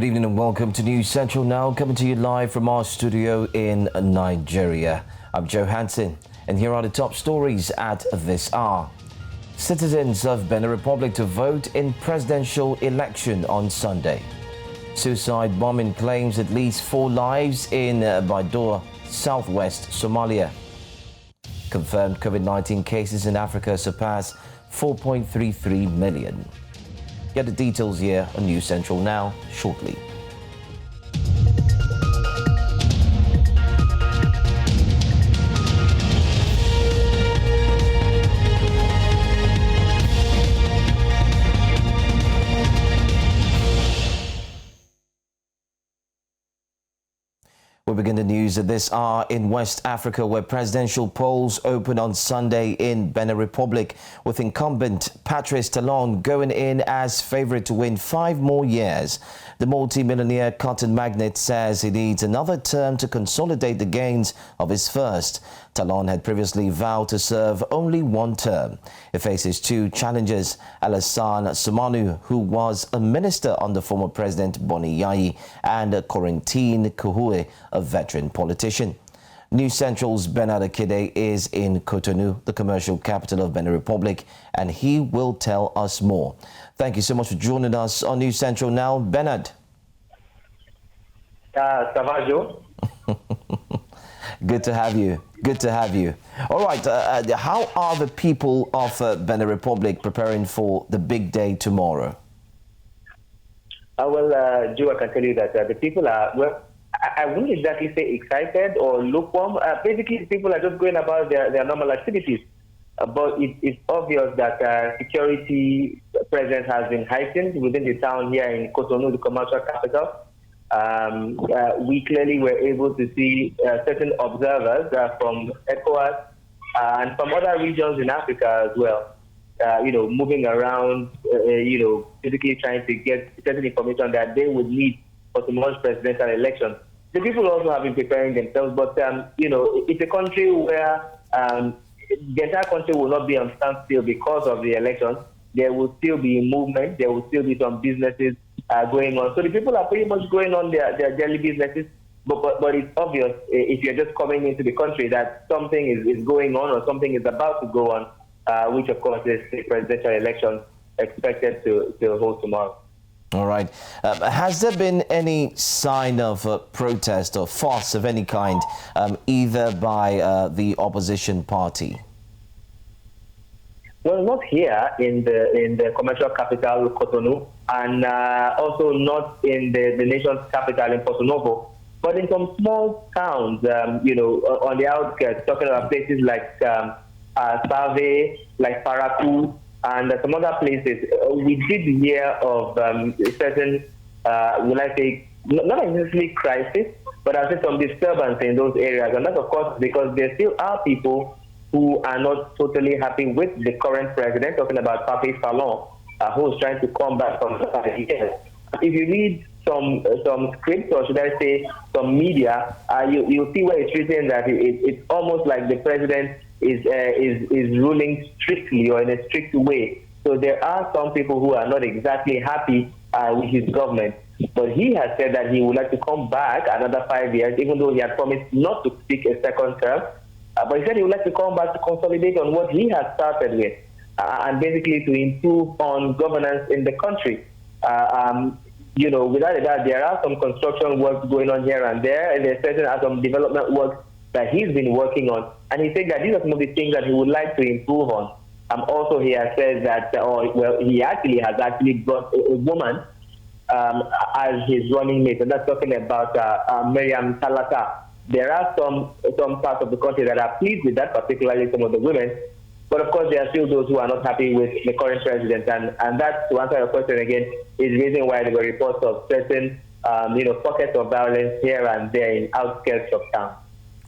Good evening and welcome to News Central Now, coming to you live from our studio in Nigeria. I'm Joe Hansen, and here are the top stories at this hour. Citizens of Benin Republic to vote in presidential election on Sunday. Suicide bombing claims at least 4 lives in Baidoa, southwest Somalia. Confirmed COVID-19 cases in Africa surpass 4.33 million. Get the details here on News Central Now shortly. We begin the news at this hour in West Africa, where presidential polls open on Sunday in Benin Republic, with incumbent Patrice Talon going in as favorite to win 5 more years. The multi-millionaire cotton magnate says he needs another term to consolidate the gains of his first. Talon had previously vowed to serve only 1 term. He faces 2 challengers, Alassane Soumanu, who was a minister under former President Boni Yayi, and Corentin Kuhue, a veteran politician. News Central's Bernard Akide is in Cotonou, the commercial capital of Benin Republic, and he will tell us more. Thank you so much for joining us on News Central Now. Bernard. Ça va, Joe? Good to have you. Good to have you. All right. How are the people of Benin Republic preparing for the big day tomorrow? Well, Joe, I can tell you that the people are, well, I wouldn't exactly say excited or lukewarm. Basically, people are just going about their normal activities. But it's obvious that security presence has been heightened within the town here in Cotonou, the commercial capital. We clearly were able to see certain observers from ECOWAS and from other regions in Africa as well, moving around, basically trying to get certain information that they would need for tomorrow's presidential election. The people also have been preparing themselves, but, it's a country where the entire country will not be on standstill because of the election. There will still be movement. There will still be some businesses going on. So the people are pretty much going on their daily businesses, but it's obvious if you're just coming into the country that something is going on or something is about to go on, which of course is the presidential election expected to hold tomorrow. All right. Has there been any sign of protest or fuss of any kind, either by the opposition party? Well, not here in the commercial capital, Cotonou, and also not in the nation's capital in Porto Novo, but in some small towns, on the outskirts, talking about places like Save, like Parakou, and some other places. We did hear of certain, will I say, not necessarily crisis, but I say some disturbance in those areas. And that's, of course, because there still are people who are not totally happy with the current president, talking about Patrice Talon, who is trying to come back from the 5 years. If you read some scripts, or should I say some media, you'll see where it's written that it's almost like the president is ruling strictly or in a strict way. So there are some people who are not exactly happy with his government. But he has said that he would like to come back another 5 years, even though he had promised not to seek a second term. But he said he would like to come back to consolidate on what he has started with, and basically to improve on governance in the country. Without a doubt, there are some construction works going on here and there, and there's certain some development work that he's been working on. And he said that these are some of the things that he would like to improve on. Also, he has said that, he has brought a woman as his running mate, and that's talking about Miriam Talata. There are some parts of the country that are pleased with that, particularly some of the women. But of course, there are still those who are not happy with the current president. And that, to answer your question again, is the reason why there were reports of certain, pockets of violence here and there in outskirts of town.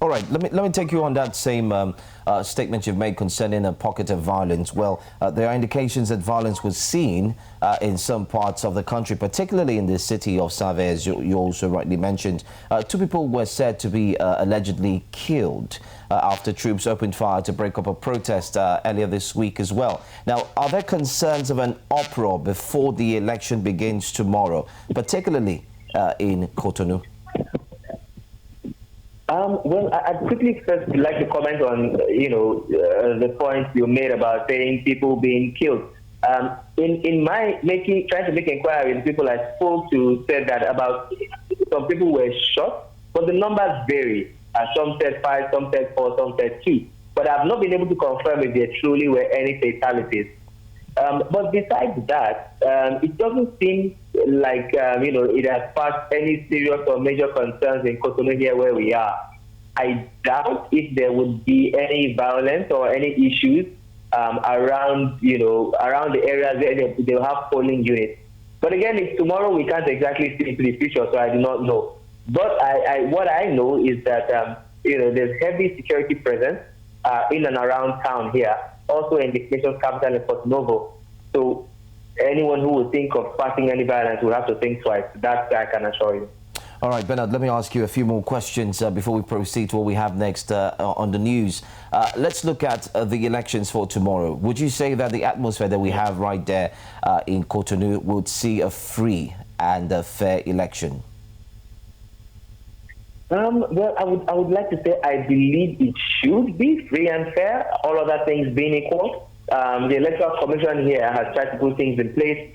All right, let me take you on that same statement you've made concerning a pocket of violence. Well, there are indications that violence was seen in some parts of the country, particularly in the city of Save, as you also rightly mentioned. 2 people were said to be allegedly killed after troops opened fire to break up a protest earlier this week as well. Now, are there concerns of an uproar before the election begins tomorrow, particularly in Cotonou? Well, I'd quickly first like to comment on, the point you made about saying people being killed. In my trying to make inquiry, the people I spoke to said that about some people were shot, but the numbers vary. Some said 5, some said 4, some said 2. But I've not been able to confirm if there truly were any fatalities. But besides that, it doesn't seem like, it has sparked any serious or major concerns in Cotonou here where we are. I doubt if there would be any violence or any issues around the areas where they'll have polling units. But again, if tomorrow we can't exactly see into the future, so I do not know. But what I know is that, there's heavy security presence in and around town here, also in the nation's capital in Porto-Novo. So anyone who would think of sparking any violence will have to think twice. That I can assure you. All right, Bernard, let me ask you a few more questions before we proceed to what we have next on the news. Let's look at the elections for tomorrow. Would you say that the atmosphere that we have right there in Cotonou would see a free and a fair election? Well, I would like to say I believe it should be free and fair, all other things being equal. The Electoral Commission here has tried to put things in place.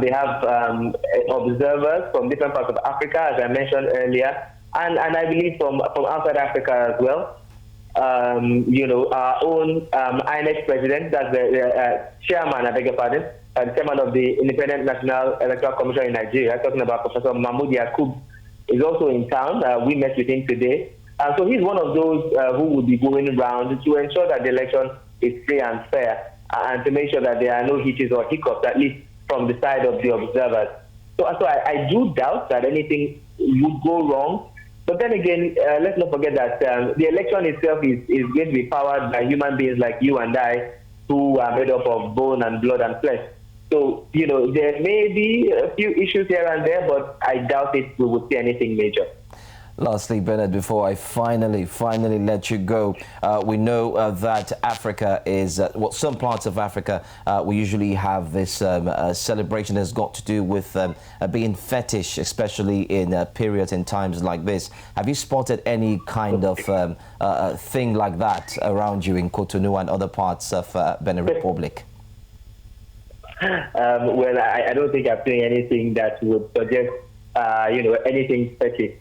They have observers from different parts of Africa, as I mentioned earlier, and I believe from outside Africa as well. Our own INEC president, that's the chairman, I beg your pardon, the chairman of the Independent National Electoral Commission in Nigeria, talking about Professor Mahmoud Yakub, is also in town. We met with him today. So he's one of those who will be going around to ensure that the election is free and fair and to make sure that there are no hitches or hiccups, at least from the side of the observers. So I do doubt that anything would go wrong. But then again, let's not forget that the election itself is going to be powered by human beings like you and I, who are made up of bone and blood and flesh. So, there may be a few issues here and there, but I doubt we would see anything major. Lastly, Bernard, before I finally let you go, we know that Africa is, some parts of Africa, we usually have this celebration that's got to do with being fetish, especially in periods and times like this. Have you spotted any kind of thing like that around you in Cotonou and other parts of Benin Republic? Well, I don't think I've seen anything that would suggest, anything fetish,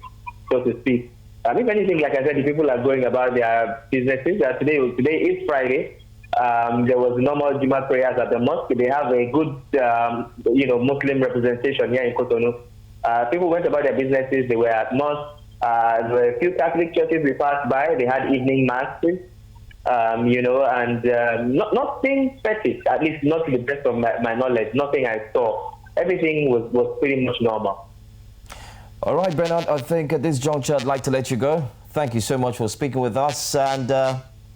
so to speak. If anything, like I said, the people are going about their businesses. Today is Friday. There was normal Juma prayers at the mosque. They have a good, Muslim representation here in Cotonou. People went about their businesses. They were at mosque. There were a few Catholic churches we passed by. They had evening masses. Nothing fetish, at least not to the best of my knowledge. Nothing I saw. Everything was pretty much normal. All right, Bernard, I think at this juncture I'd like to let you go. Thank you so much for speaking with us, and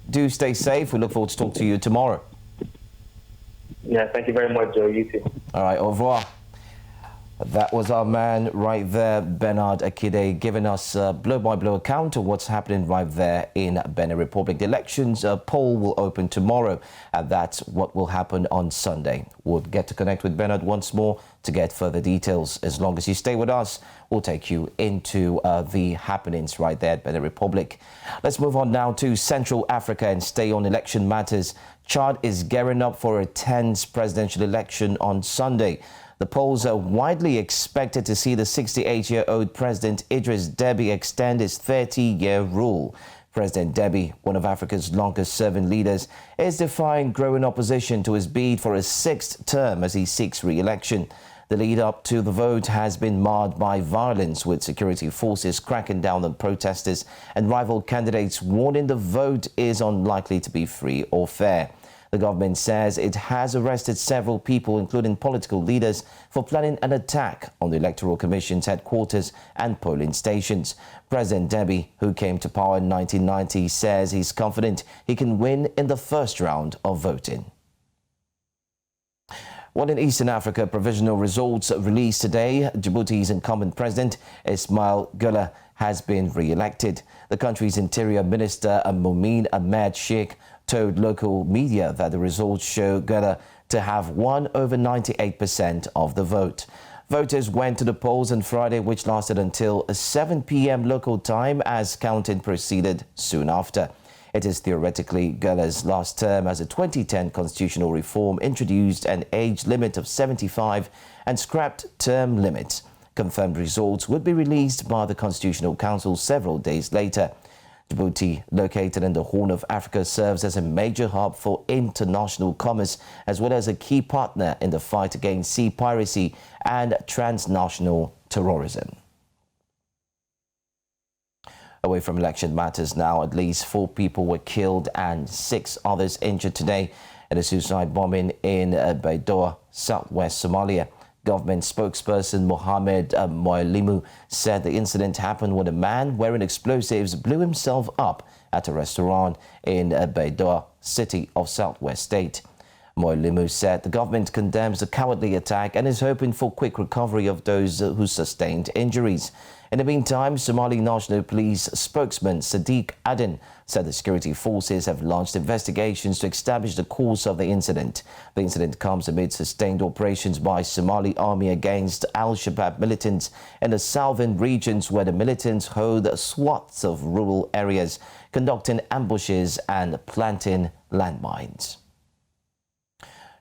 do stay safe. We look forward to talk to you tomorrow. Yeah, thank you very much, Joe. You too. All right, au revoir. That was our man right there, Bernard Akide, giving us a blow-by-blow account of what's happening right there in Benin Republic. The elections poll will open tomorrow, and that's what will happen on Sunday. We'll get to connect with Bernard once more to get further details. As long as you stay with us, we'll take you into the happenings right there at Benin Republic. Let's move on now to Central Africa and stay on election matters. Chad is gearing up for a tense presidential election on Sunday. The polls are widely expected to see the 68-year-old President Idris Deby extend his 30-year rule. President Deby, one of Africa's longest-serving leaders, is defying growing opposition to his bid for a sixth term as he seeks re-election. The lead-up to the vote has been marred by violence, with security forces cracking down on protesters and rival candidates warning the vote is unlikely to be free or fair. The government says it has arrested several people, including political leaders, for planning an attack on the Electoral Commission's headquarters and polling stations. President Deby, who came to power in 1990, says he's confident he can win in the first round of voting. Well, in Eastern Africa, provisional results released today. Djibouti's incumbent president, Ismael Guelleh, has been re-elected. The country's Interior Minister, Momin Ahmed Sheikh, told local media that the results show Guelleh to have won over 98% of the vote. Voters went to the polls on Friday, which lasted until 7 p.m. local time as counting proceeded soon after. It is theoretically Guelleh's last term as a 2010 constitutional reform introduced an age limit of 75 and scrapped term limits. Confirmed results would be released by the Constitutional Council several days later. Djibouti, located in the Horn of Africa, serves as a major hub for international commerce as well as a key partner in the fight against sea piracy and transnational terrorism. Away from election matters now, at least 4 people were killed and 6 others injured today in a suicide bombing in Baidoa, southwest Somalia. Government spokesperson Mohammed Moalimu said the incident happened when a man wearing explosives blew himself up at a restaurant in Baidoa, city of southwest state. Moalimu said the government condemns the cowardly attack and is hoping for quick recovery of those who sustained injuries. In the meantime, Somali National Police spokesman Sadiq Aden said the security forces have launched investigations to establish the cause of the incident. The incident comes amid sustained operations by Somali army against Al-Shabaab militants in the southern regions, where the militants hold swaths of rural areas, conducting ambushes and planting landmines.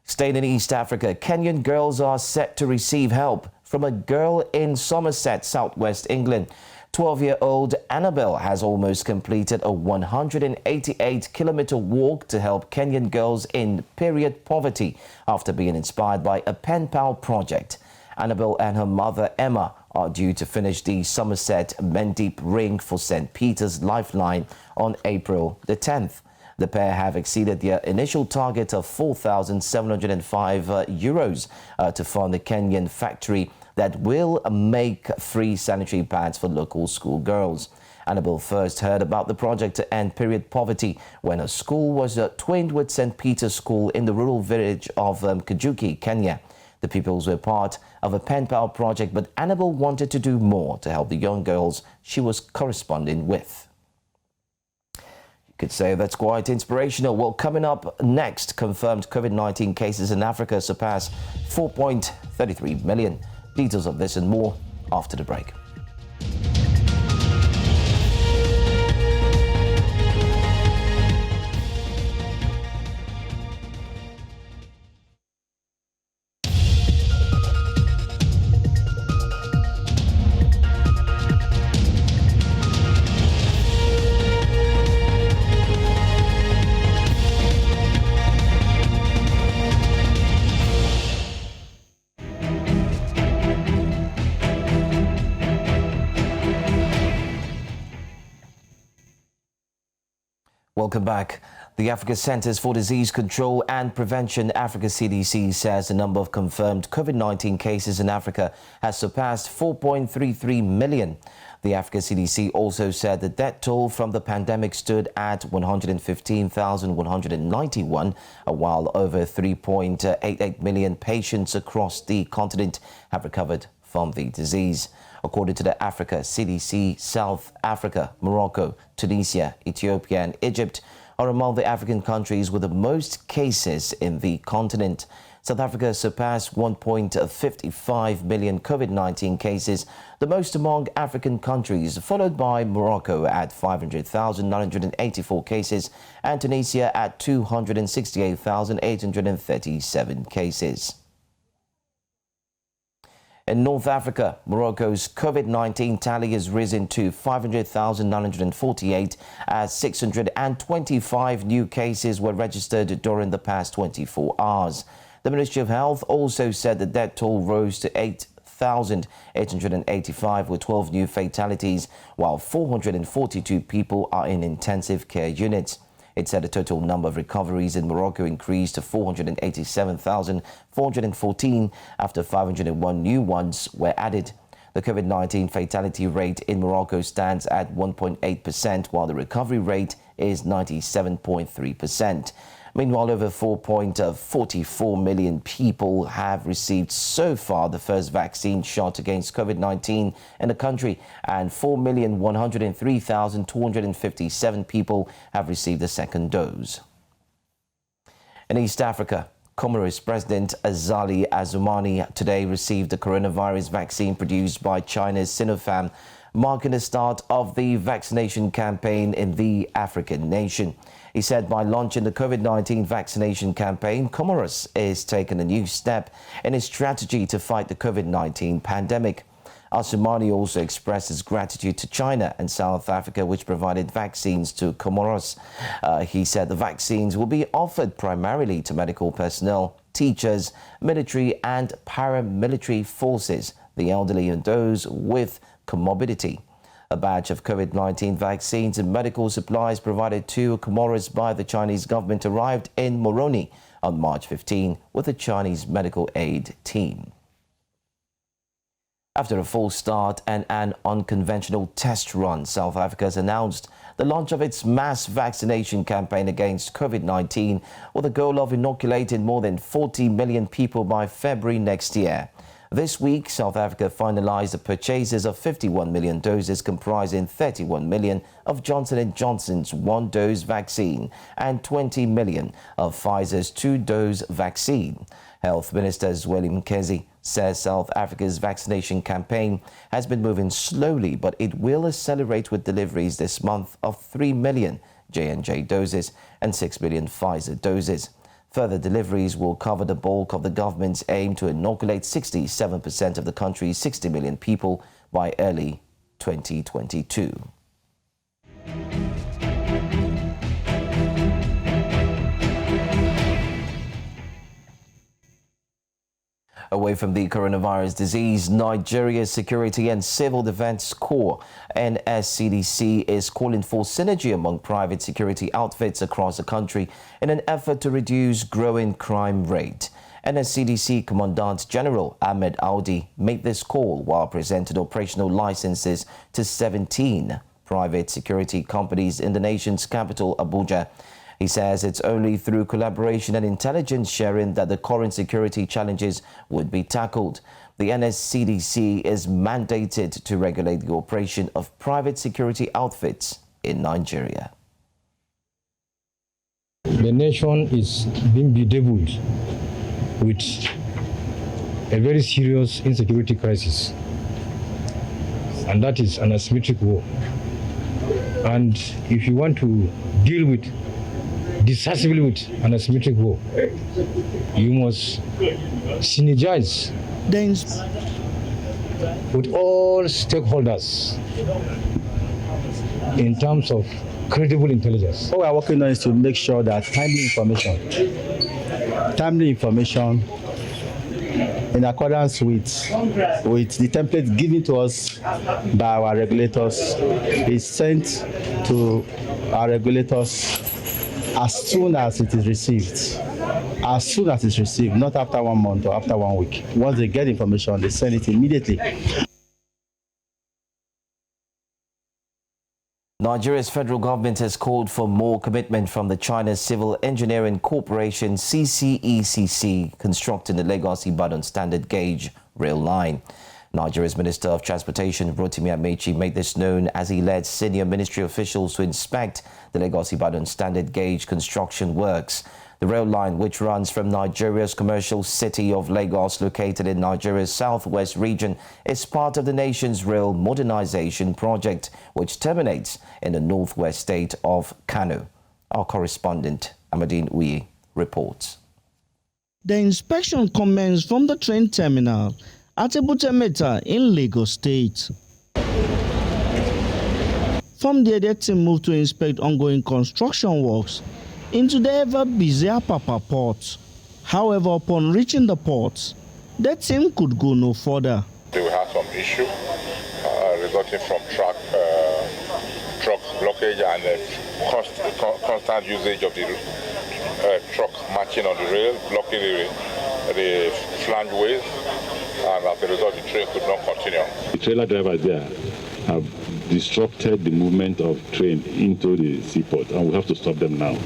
Staying in East Africa, Kenyan girls are set to receive help from a girl in Somerset, southwest England. 12-year-old Annabelle has almost completed a 188-kilometer walk to help Kenyan girls in period poverty after being inspired by a pen pal project. Annabelle and her mother Emma are due to finish the Somerset Mendip Ring for St. Peter's Lifeline on April the 10th. The pair have exceeded their initial target of €4,705 to fund the Kenyan factory that will make free sanitary pads for local schoolgirls. Annabelle first heard about the project to end period poverty when her school was twinned with St. Peter's School in the rural village of Kajuki, Kenya. The pupils were part of a pen pal project, but Annabelle wanted to do more to help the young girls she was corresponding with. Could say that's quite inspirational. Well, coming up next, confirmed COVID-19 cases in Africa surpass 4.33 million. Details of this and more after the break. Welcome back. The Africa Centers for Disease Control and Prevention, Africa CDC, says the number of confirmed COVID-19 cases in Africa has surpassed 4.33 million. The Africa CDC also said the death toll from the pandemic stood at 115,191, while over 3.88 million patients across the continent have recovered from the disease. According to the Africa CDC, South Africa, Morocco, Tunisia, Ethiopia and Egypt are among the African countries with the most cases in the continent. South Africa surpassed 1.55 million COVID-19 cases, the most among African countries, followed by Morocco at 500,984 cases and Tunisia at 268,837 cases. In North Africa, Morocco's COVID-19 tally has risen to 500,948 as 625 new cases were registered during the past 24 hours. The Ministry of Health also said the death toll rose to 8,885 with 12 new fatalities, while 442 people are in intensive care units. It said the total number of recoveries in Morocco increased to 487,414 after 501 new ones were added. The COVID-19 fatality rate in Morocco stands at 1.8%, while the recovery rate is 97.3%. Meanwhile, over 4.44 million people have received so far the first vaccine shot against COVID-19 in the country, and 4,103,257 people have received the second dose. In East Africa, Comoros President Azali Assoumani today received the coronavirus vaccine produced by China's Sinopharm, marking the start of the vaccination campaign in the African nation. He said by launching the COVID-19 vaccination campaign, Comoros is taking a new step in its strategy to fight the COVID-19 pandemic. Assoumani also expressed his gratitude to China and South Africa, which provided vaccines to Comoros. He said the vaccines will be offered primarily to medical personnel, teachers, military and paramilitary forces, the elderly and those with comorbidity. A batch of COVID-19 vaccines and medical supplies provided to Comoros by the Chinese government arrived in Moroni on March 15 with a Chinese medical aid team. After a false start and an unconventional test run, South Africa has announced the launch of its mass vaccination campaign against COVID-19 with the goal of inoculating more than 40 million people by February next year. This week, South Africa finalized the purchases of 51 million doses, comprising 31 million of Johnson & Johnson's one-dose vaccine and 20 million of Pfizer's two-dose vaccine. Health Minister Zweli Mkhize says South Africa's vaccination campaign has been moving slowly, but it will accelerate with deliveries this month of 3 million J&J doses and 6 million Pfizer doses. Further deliveries will cover the bulk of the government's aim to inoculate 67% of the country's 60 million people by early 2022. Away from the coronavirus disease, Nigeria's Security and Civil Defense Corps, NSCDC, is calling for synergy among private security outfits across the country in an effort to reduce growing crime rate. NSCDC Commandant General Ahmed Audi made this call while presenting operational licenses to 17 private security companies in the nation's capital, Abuja. He says it's only through collaboration and intelligence sharing that the current security challenges would be tackled. The NSCDC is mandated to regulate the operation of private security outfits in Nigeria. The nation is being bedeviled with a very serious insecurity crisis, and that is an asymmetric war. And if you want to deal with decisively with an asymmetric war, you must synergize with all stakeholders in terms of credible intelligence. What we are working on is to make sure that timely information in accordance with the template given to us by our regulators is sent to our regulators as soon as it is received. As soon as it's received, not after 1 month or after 1 week. Once they get information, they send it immediately. Nigeria's federal government has called for more commitment from the China's Civil Engineering Corporation, CCECC, constructing the Lagos-Ibadan standard gauge rail line. Nigeria's Minister of Transportation, Rotimi Amechi, made this known as he led senior ministry officials to inspect the Lagos-Ibadan standard gauge construction works. The rail line, which runs from Nigeria's commercial city of Lagos, located in Nigeria's southwest region, is part of the nation's rail modernization project, which terminates in the northwest state of Kano. Our correspondent, Amadine Uyi, reports. The inspection commenced from the train terminal at Ebutemeta in Lagos State. From there, the team moved to inspect ongoing construction works into the ever-busy Apapa port. However, upon reaching the port, the team could go no further. We had some issue resulting from truck blockage and constant usage of the truck marching on the rail, blocking the flange ways, and as a result, the train could not continue. The trailer drivers there have disrupted the movement of train into the seaport, and we have to stop them now.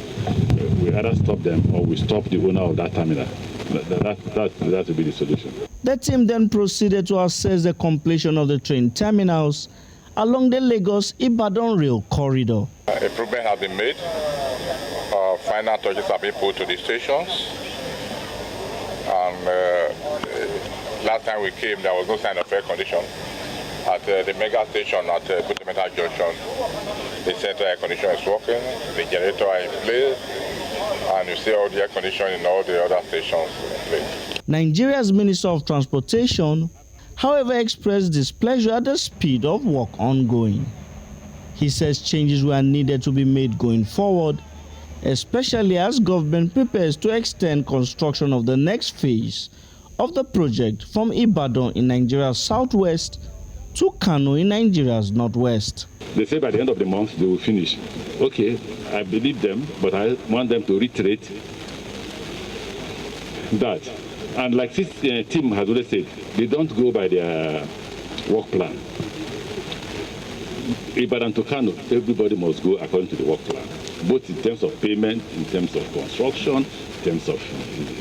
We either stop them or we stop the owner of that terminal. That will be the solution. The team then proceeded to assess the completion of the train terminals along the Lagos-Ibadan rail corridor. Improvement has been made. Final touches have been put to the stations. And last time we came, there was no sign of air condition. At the mega station at Bulletin Junction, the central air conditioner is working, the generator are in place, and you see all the air conditioning in all the other stations in place. Nigeria's Minister of Transportation, however, expressed displeasure at the speed of work ongoing. He says changes were needed to be made going forward, especially as government prepares to extend construction of the next phase of the project from Ibadan in Nigeria's southwest to Kano in Nigeria's northwest. They say by the end of the month they will finish. Okay, I believe them, but I want them to reiterate that. And like this team has already said, they don't go by their work plan. Ibadan to Kano, everybody must go according to the work plan, both in terms of payment, in terms of construction, in terms of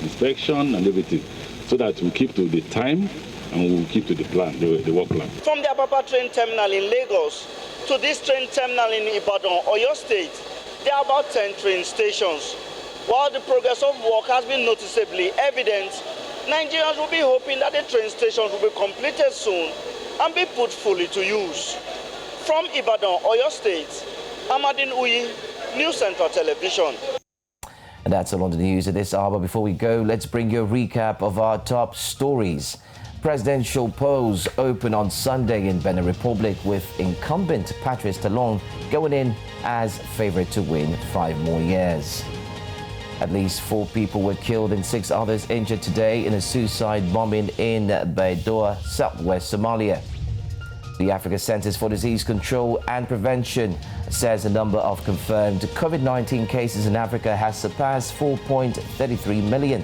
inspection and everything, so that we keep to the time and we will keep to the plan, the work plan. From the Apapa train terminal in Lagos to this train terminal in Ibadan, Oyo State, there are about 10 train stations. While the progress of work has been noticeably evident, Nigerians will be hoping that the train stations will be completed soon and be put fully to use. From Ibadan, Oyo State, Amadin Uyi, News Central Television. And that's all on the news at this hour. Before we go, let's bring you a recap of our top stories. Presidential polls open on Sunday in Benin Republic with incumbent Patrice Talon going in as favorite to win 5 more years. At least 4 people were killed and 6 others injured today in a suicide bombing in Baidoa, southwest Somalia. The Africa Centers for Disease Control and Prevention says the number of confirmed COVID-19 cases in Africa has surpassed 4.33 million.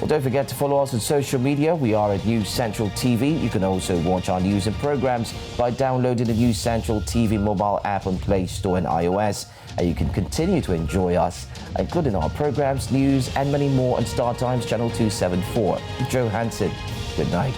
Well, don't forget to follow us on social media. We are at News Central TV. You can also watch our news and programs by downloading the News Central TV mobile app on Play Store and iOS. And you can continue to enjoy us, including our programs, news, and many more on Star Times Channel 274. Joe Hansen, good night.